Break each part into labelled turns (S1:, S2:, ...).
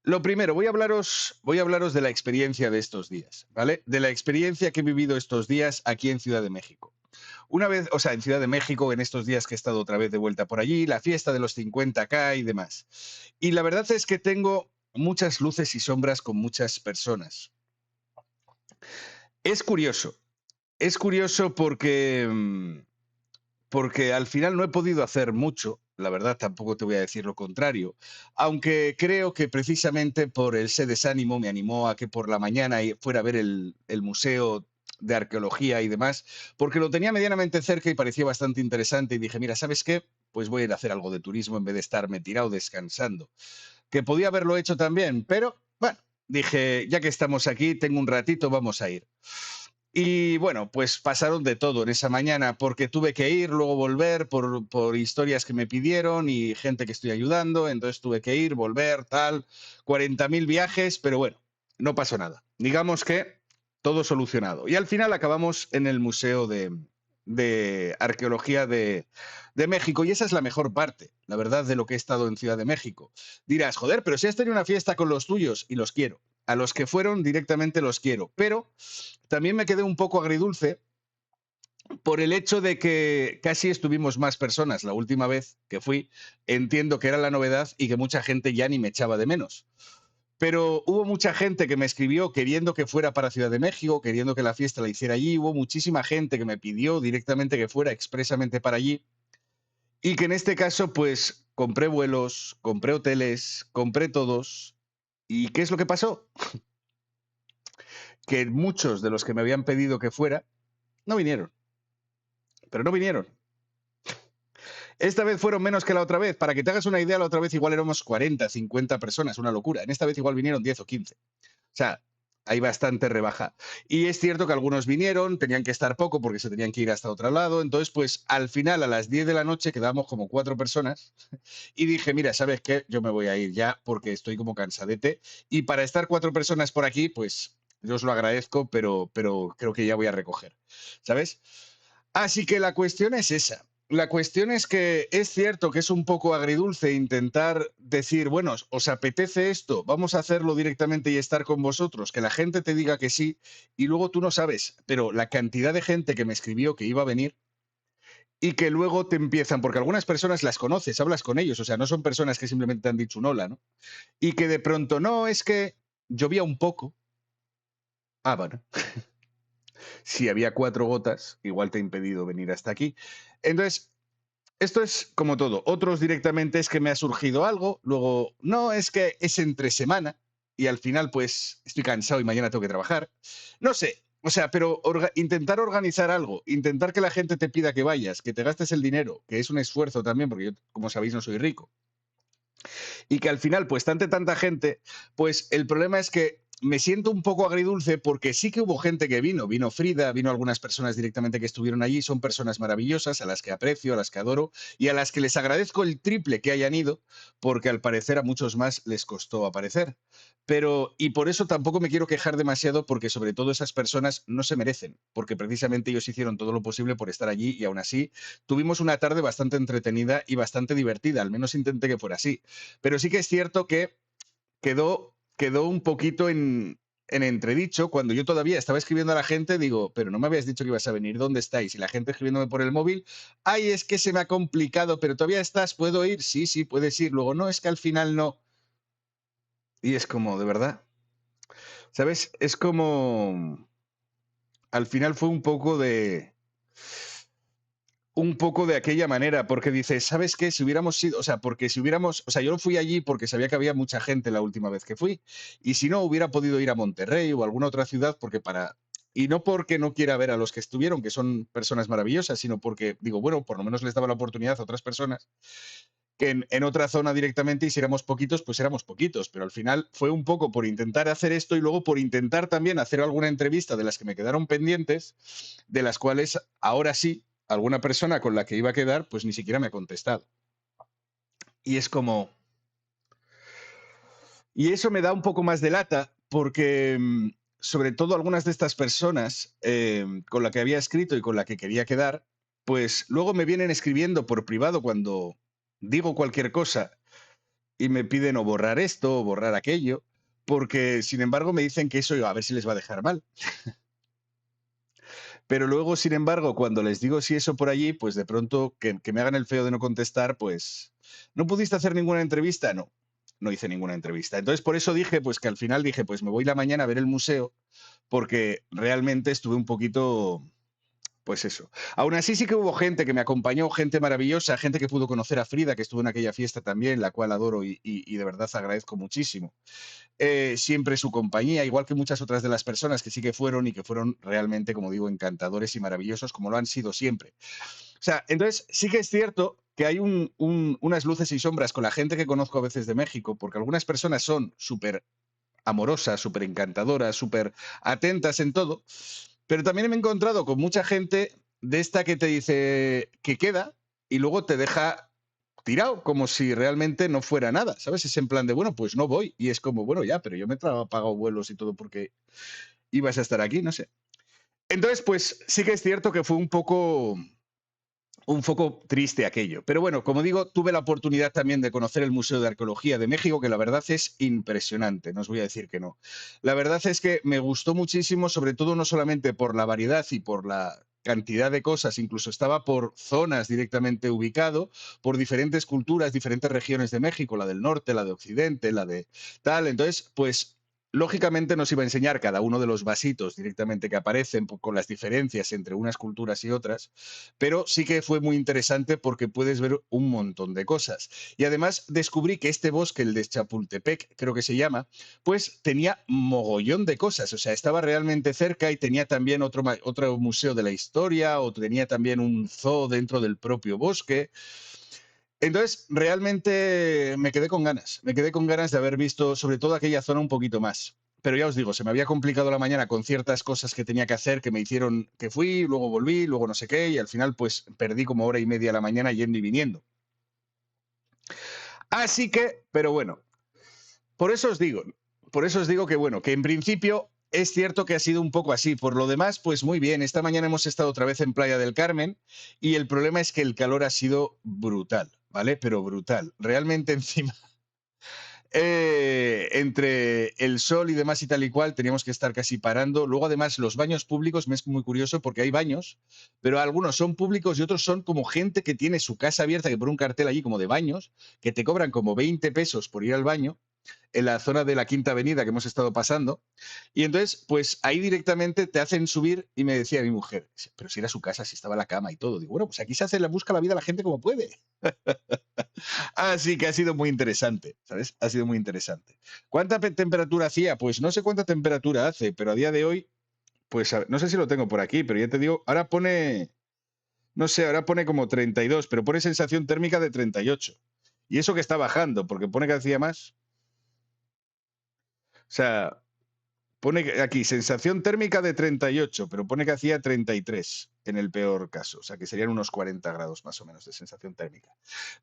S1: Lo primero, voy a hablaros de la experiencia de estos días, ¿vale? De la experiencia que he vivido estos días aquí en Ciudad de México. Una vez, o sea, en Ciudad de México, en estos días que he estado otra vez de vuelta por allí, la fiesta de los 50K y demás. Y la verdad es que tengo muchas luces y sombras con muchas personas. Es curioso, es curioso porque, porque al final no he podido hacer mucho, la verdad tampoco te voy a decir lo contrario, aunque creo que precisamente por ese desánimo me animó a que por la mañana fuera a ver el museo de arqueología y demás, porque lo tenía medianamente cerca y parecía bastante interesante y dije, mira, ¿sabes qué? Pues voy a ir a hacer algo de turismo en vez de estarme tirado descansando. Que podía haberlo hecho también, pero bueno, dije, ya que estamos aquí, tengo un ratito, vamos a ir. Y bueno, pues pasaron de todo en esa mañana, porque tuve que ir, luego volver por historias que me pidieron y gente que estoy ayudando, entonces tuve que ir, volver, tal, 40.000 viajes, pero bueno, no pasó nada. Digamos que todo solucionado. Y al final acabamos en el Museo de Arqueología de México, y esa es la mejor parte, la verdad, de lo que he estado en Ciudad de México. Dirás, joder, pero si has tenido una fiesta con los tuyos, y los quiero. A los que fueron directamente los quiero, pero también me quedé un poco agridulce por el hecho de que casi estuvimos más personas la última vez que fui. Entiendo que era la novedad y que mucha gente ya ni me echaba de menos. Pero hubo mucha gente que me escribió queriendo que fuera para Ciudad de México, queriendo que la fiesta la hiciera allí. Hubo muchísima gente que me pidió directamente que fuera expresamente para allí. Y que en este caso, pues, compré vuelos, compré hoteles, compré todos. ¿Y qué es lo que pasó? Que muchos de los que me habían pedido que fuera no vinieron, pero no vinieron. Esta vez fueron menos que la otra vez. Para que te hagas una idea, la otra vez igual éramos 40, 50 personas, una locura. En esta vez igual vinieron 10 o 15. O sea, hay bastante rebaja. Y es cierto que algunos vinieron, tenían que estar poco porque se tenían que ir hasta otro lado. Entonces, pues al final, a las 10 de la noche, quedamos como 4 personas. Y dije, mira, ¿sabes qué? Yo me voy a ir ya porque estoy como cansadete. Y para estar 4 personas por aquí, pues yo os lo agradezco, pero creo que ya voy a recoger. ¿Sabes? Así que la cuestión es esa. La cuestión es que es cierto que es un poco agridulce intentar decir, bueno, ¿os apetece esto? Vamos a hacerlo directamente y estar con vosotros, que la gente te diga que sí y luego tú no sabes, pero la cantidad de gente que me escribió que iba a venir y que luego te empiezan, porque algunas personas las conoces, hablas con ellos, o sea, no son personas que simplemente te han dicho un hola, ¿no? Y que de pronto, no, es que llovía un poco. Ah, bueno, si había 4 gotas, igual te ha impedido venir hasta aquí. Entonces, esto es como todo. Otros directamente es que me ha surgido algo, luego no, es que es entre semana y al final pues estoy cansado y mañana tengo que trabajar. No sé, o sea, pero intentar organizar algo, intentar que la gente te pida que vayas, que te gastes el dinero, que es un esfuerzo también, porque yo, como sabéis, no soy rico, y que al final, pues tanta gente, pues el problema es que me siento un poco agridulce porque sí que hubo gente que vino Frida, vino algunas personas directamente que estuvieron allí, son personas maravillosas, a las que aprecio, a las que adoro y a las que les agradezco el triple que hayan ido, porque al parecer a muchos más les costó aparecer. Pero, y por eso tampoco me quiero quejar demasiado, porque sobre todo esas personas no se merecen, porque precisamente ellos hicieron todo lo posible por estar allí y aún así tuvimos una tarde bastante entretenida y bastante divertida, al menos intenté que fuera así. Pero sí que es cierto que quedó un poquito en entredicho cuando yo todavía estaba escribiendo a la gente, digo, pero no me habías dicho que ibas a venir, ¿dónde estáis? Y la gente escribiéndome por el móvil, ay, es que se me ha complicado, pero todavía estás, ¿puedo ir? Sí, sí, puedes ir. Luego, no, es que al final no. Y es como, de verdad, ¿sabes? Es como, al final fue un poco de aquella manera, porque dices, ¿sabes qué? Si hubiéramos sido, o sea, porque si hubiéramos, o sea, yo fui allí porque sabía que había mucha gente la última vez que fui, y si no, hubiera podido ir a Monterrey o a alguna otra ciudad, y no porque no quiera ver a los que estuvieron, que son personas maravillosas, sino porque digo, bueno, por lo menos les daba la oportunidad a otras personas que en otra zona directamente, y si éramos poquitos, pues éramos poquitos, pero al final fue un poco por intentar hacer esto y luego por intentar también hacer alguna entrevista de las que me quedaron pendientes, de las cuales ahora sí, alguna persona con la que iba a quedar, pues ni siquiera me ha contestado. Y es como... Y eso me da un poco más de lata porque sobre todo algunas de estas personas con la que había escrito y con la que quería quedar, pues luego me vienen escribiendo por privado cuando digo cualquier cosa. y me piden o borrar esto o borrar aquello, porque sin embargo me dicen que eso a ver si les va a dejar mal. Pero luego, sin embargo, cuando les digo si eso por allí, pues de pronto que me hagan el feo de no contestar, pues, ¿no pudiste hacer ninguna entrevista? No, no hice ninguna entrevista. Entonces, por eso dije, pues que al final dije, pues me voy la mañana a ver el museo, porque realmente estuve un poquito, pues eso. Aún así sí que hubo gente que me acompañó, gente maravillosa, gente que pudo conocer a Frida, que estuvo en aquella fiesta también, la cual adoro y de verdad agradezco muchísimo siempre su compañía, igual que muchas otras de las personas que sí que fueron y que fueron realmente, como digo, encantadores y maravillosos, como lo han sido siempre. O sea, entonces sí que es cierto que hay unas luces y sombras con la gente que conozco a veces de México, porque algunas personas son súper amorosas, súper encantadoras, súper atentas en todo, pero también me he encontrado con mucha gente de esta que te dice que queda y luego te deja tirado, como si realmente no fuera nada, ¿sabes? Es en plan de, bueno, pues no voy. Y es como, bueno, ya, pero yo me he pagado vuelos y todo porque ibas a estar aquí, no sé. Entonces, pues sí que es cierto que fue un poco triste aquello. Pero bueno, como digo, tuve la oportunidad también de conocer el Museo de Arqueología de México, que la verdad es impresionante, no os voy a decir que no. La verdad es que me gustó muchísimo, sobre todo no solamente por la variedad y por la cantidad de cosas, incluso estaba por zonas directamente ubicado, por diferentes culturas, diferentes regiones de México, la del norte, la de occidente, la de tal. Entonces, pues lógicamente nos iba a enseñar cada uno de los vasitos directamente que aparecen con las diferencias entre unas culturas y otras, pero sí que fue muy interesante porque puedes ver un montón de cosas. Y además descubrí que este bosque, el de Chapultepec, creo que se llama, pues tenía mogollón de cosas, o sea, estaba realmente cerca y tenía también otro museo de la historia, o tenía también un zoo dentro del propio bosque. Entonces, realmente me quedé con ganas de haber visto sobre todo aquella zona un poquito más. Pero ya os digo, se me había complicado la mañana con ciertas cosas que tenía que hacer que me hicieron que fui, luego volví, luego no sé qué, y al final pues perdí como hora y media la mañana yendo y viniendo. Así que, pero bueno, por eso os digo, por eso os digo que bueno, que en principio es cierto que ha sido un poco así. Por lo demás, pues muy bien. Esta mañana hemos estado otra vez en Playa del Carmen y el problema es que el calor ha sido brutal, ¿vale? Pero brutal. Realmente encima entre el sol y demás y tal y cual, teníamos que estar casi parando. Luego, además, los baños públicos, me es muy curioso porque hay baños, pero algunos son públicos y otros son como gente que tiene su casa abierta, que pone un cartel allí como de baños, que te cobran como 20 pesos por ir al baño en la zona de la Quinta Avenida que hemos estado pasando. Y entonces, pues ahí directamente te hacen subir y me decía mi mujer, pero si era su casa, si estaba la cama y todo. Digo, bueno, pues aquí se hace la busca la vida la gente como puede. Así que ha sido muy interesante, ¿sabes? Ha sido muy interesante. ¿Cuánta temperatura hacía? Pues no sé cuánta temperatura hace, pero a día de hoy, pues no sé si lo tengo por aquí, pero ya te digo, ahora pone, no sé, ahora pone como 32, pero pone sensación térmica de 38. Y eso que está bajando, porque pone que hacía más. O sea, pone aquí sensación térmica de 38, pero pone que hacía 33 en el peor caso, o sea que serían unos 40 grados más o menos de sensación térmica.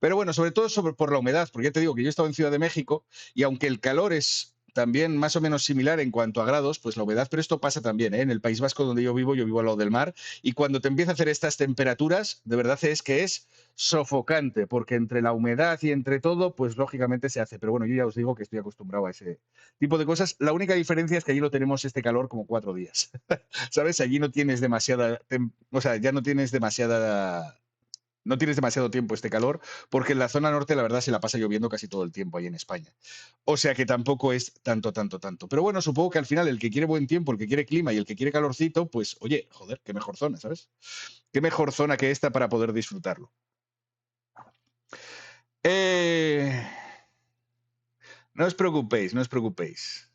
S1: Pero bueno, sobre todo por la humedad, porque ya te digo que yo he estado en Ciudad de México y aunque el calor es también más o menos similar en cuanto a grados, pues la humedad, pero esto pasa también, ¿eh? En el País Vasco donde yo vivo al lado del mar, y cuando te empieza a hacer estas temperaturas, de verdad es que es sofocante, porque entre la humedad y entre todo, pues lógicamente se hace. Pero bueno, yo ya os digo que estoy acostumbrado a ese tipo de cosas. La única diferencia es que allí lo tenemos este calor como 4 días. ¿Sabes? Allí no tienes demasiada, o sea, ya no tienes demasiada, no tienes demasiado tiempo este calor, porque en la zona norte la verdad se la pasa lloviendo casi todo el tiempo ahí en España. O sea que tampoco es tanto, tanto, tanto. Pero bueno, supongo que al final el que quiere buen tiempo, el que quiere clima y el que quiere calorcito, pues oye, joder, qué mejor zona, ¿sabes? Qué mejor zona que esta para poder disfrutarlo. Eh, no os preocupéis, no os preocupéis.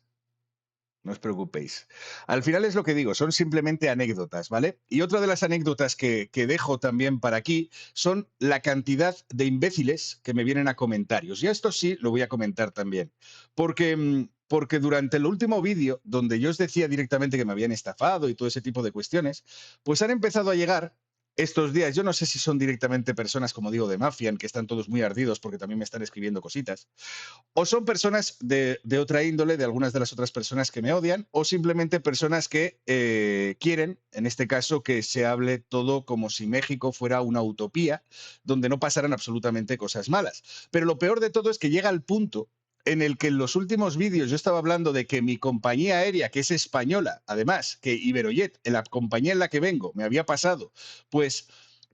S1: No os preocupéis. Al final es lo que digo, son simplemente anécdotas, ¿vale? Y otra de las anécdotas que dejo también para aquí son la cantidad de imbéciles que me vienen a comentarios. Y esto sí lo voy a comentar también. Porque durante el último vídeo, donde yo os decía directamente que me habían estafado y todo ese tipo de cuestiones, pues han empezado a llegar. estos días. Yo no sé si son directamente personas, como digo, de Mafian, que están todos muy ardidos porque también me están escribiendo cositas, o son personas de otra índole, de algunas de las otras personas que me odian, o simplemente personas que quieren, en este caso, que se hable todo como si México fuera una utopía, donde no pasaran absolutamente cosas malas. Pero lo peor de todo es que llega al punto en el que en los últimos vídeos yo estaba hablando de que mi compañía aérea, que es española, además, que Iberojet, en la compañía en la que vengo, me había pasado, pues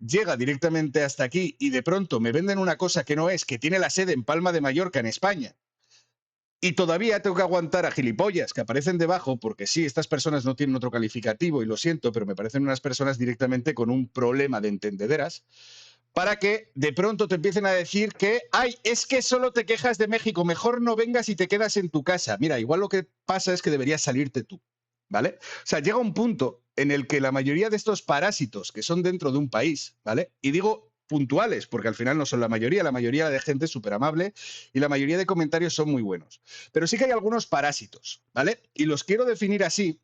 S1: llega directamente hasta aquí y de pronto me venden una cosa que no es, que tiene la sede en Palma de Mallorca, en España. Y todavía tengo que aguantar a gilipollas que aparecen debajo, porque sí, estas personas no tienen otro calificativo y lo siento, pero me parecen unas personas directamente con un problema de entendederas, para que de pronto te empiecen a decir que, ay, es que solo te quejas de México, mejor no vengas y te quedas en tu casa. Mira, igual lo que pasa es que deberías salirte tú, ¿vale? O sea, llega un punto en el que la mayoría de estos parásitos que son dentro de un país, ¿vale? Y digo puntuales, porque al final no son la mayoría de gente es súper amable y la mayoría de comentarios son muy buenos. Pero sí que hay algunos parásitos, ¿vale? Y los quiero definir así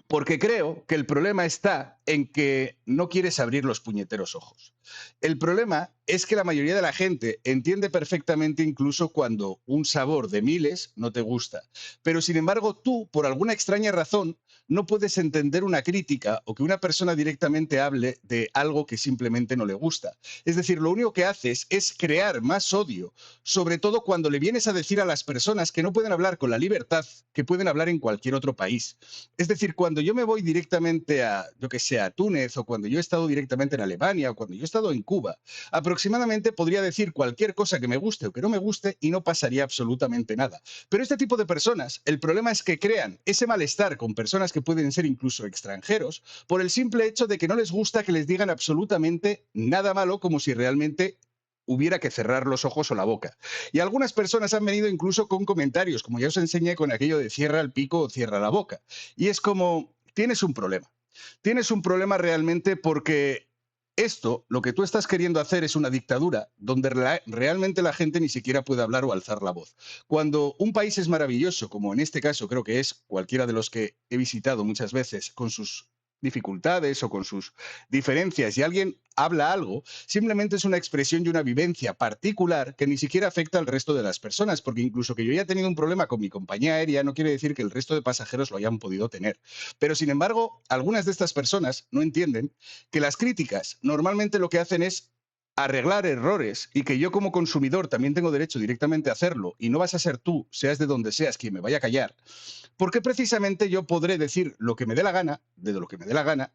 S1: porque creo que el problema está en que no quieres abrir los puñeteros ojos. El problema es que la mayoría de la gente entiende perfectamente incluso cuando un sabor de miles no te gusta. Pero sin embargo tú, por alguna extraña razón, no puedes entender una crítica o que una persona directamente hable de algo que simplemente no le gusta. Es decir, lo único que haces es crear más odio, sobre todo cuando le vienes a decir a las personas que no pueden hablar con la libertad que pueden hablar en cualquier otro país. Es decir, cuando yo me voy directamente a, yo que sé, a Túnez, o cuando yo he estado directamente en Alemania, o cuando yo he estado en Cuba, aproximadamente podría decir cualquier cosa que me guste o que no me guste y no pasaría absolutamente nada. Pero este tipo de personas, el problema es que crean ese malestar con personas que pueden ser incluso extranjeros, por el simple hecho de que no les gusta que les digan absolutamente nada malo, como si realmente hubiera que cerrar los ojos o la boca. Y algunas personas han venido incluso con comentarios, como ya os enseñé con aquello de cierra el pico o cierra la boca. Y es como, tienes un problema. Tienes un problema realmente porque esto, lo que tú estás queriendo hacer es una dictadura donde realmente la gente ni siquiera puede hablar o alzar la voz. Cuando un país es maravilloso, como en este caso creo que es cualquiera de los que he visitado muchas veces, con sus dificultades o con sus diferencias, y alguien habla algo, simplemente es una expresión y una vivencia particular que ni siquiera afecta al resto de las personas, porque incluso que yo haya tenido un problema con mi compañía aérea no quiere decir que el resto de pasajeros lo hayan podido tener. Pero sin embargo, algunas de estas personas no entienden que las críticas normalmente lo que hacen es arreglar errores y que yo como consumidor también tengo derecho directamente a hacerlo y no vas a ser tú, seas de donde seas, quien me vaya a callar, porque precisamente yo podré decir lo que me dé la gana, de lo que me dé la gana,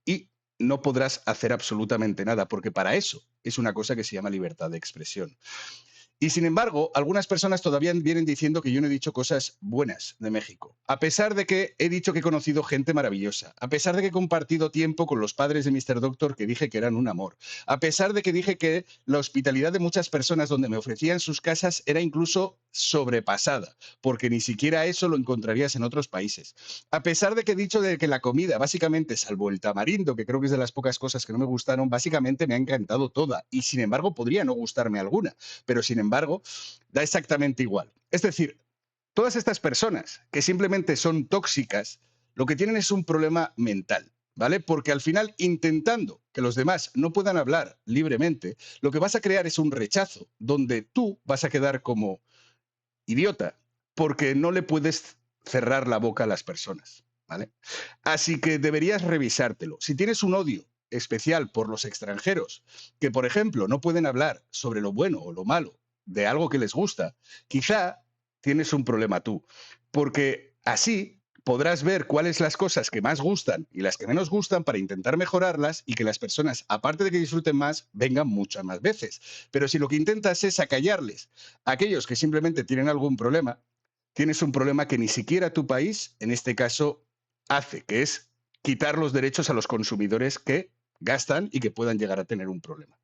S1: y no podrás hacer absolutamente nada, porque para eso es una cosa que se llama libertad de expresión. Y sin embargo, algunas personas todavía vienen diciendo que yo no he dicho cosas buenas de México, a pesar de que he dicho que he conocido gente maravillosa, a pesar de que he compartido tiempo con los padres de Mr. Doctor que dije que eran un amor, a pesar de que dije que la hospitalidad de muchas personas donde me ofrecían sus casas era incluso sobrepasada, porque ni siquiera eso lo encontrarías en otros países. A pesar de que he dicho de que la comida, básicamente, salvo el tamarindo, que creo que es de las pocas cosas que no me gustaron, básicamente me ha encantado toda, y sin embargo podría no gustarme alguna, pero sin embargo, da exactamente igual. Es decir, todas estas personas que simplemente son tóxicas, lo que tienen es un problema mental, ¿vale? Porque al final, intentando que los demás no puedan hablar libremente, lo que vas a crear es un rechazo, donde tú vas a quedar como idiota, porque no le puedes cerrar la boca a las personas, ¿vale? Así que deberías revisártelo. Si tienes un odio especial por los extranjeros, que por ejemplo no pueden hablar sobre lo bueno o lo malo de algo que les gusta, quizá tienes un problema tú, porque así podrás ver cuáles las cosas que más gustan y las que menos gustan para intentar mejorarlas y que las personas, aparte de que disfruten más, vengan muchas más veces. Pero si lo que intentas es acallarles a aquellos que simplemente tienen algún problema, tienes un problema que ni siquiera tu país, en este caso, hace, que es quitar los derechos a los consumidores que gastan y que puedan llegar a tener un problema.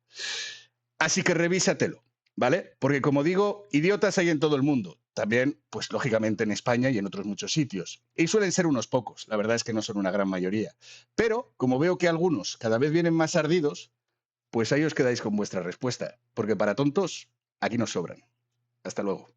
S1: Así que revísatelo, ¿vale? Porque como digo, idiotas hay en todo el mundo. También, pues lógicamente en España y en otros muchos sitios. Y suelen ser unos pocos, la verdad es que no son una gran mayoría. Pero, como veo que algunos cada vez vienen más ardidos, pues ahí os quedáis con vuestra respuesta. Porque para tontos, aquí nos sobran. Hasta luego.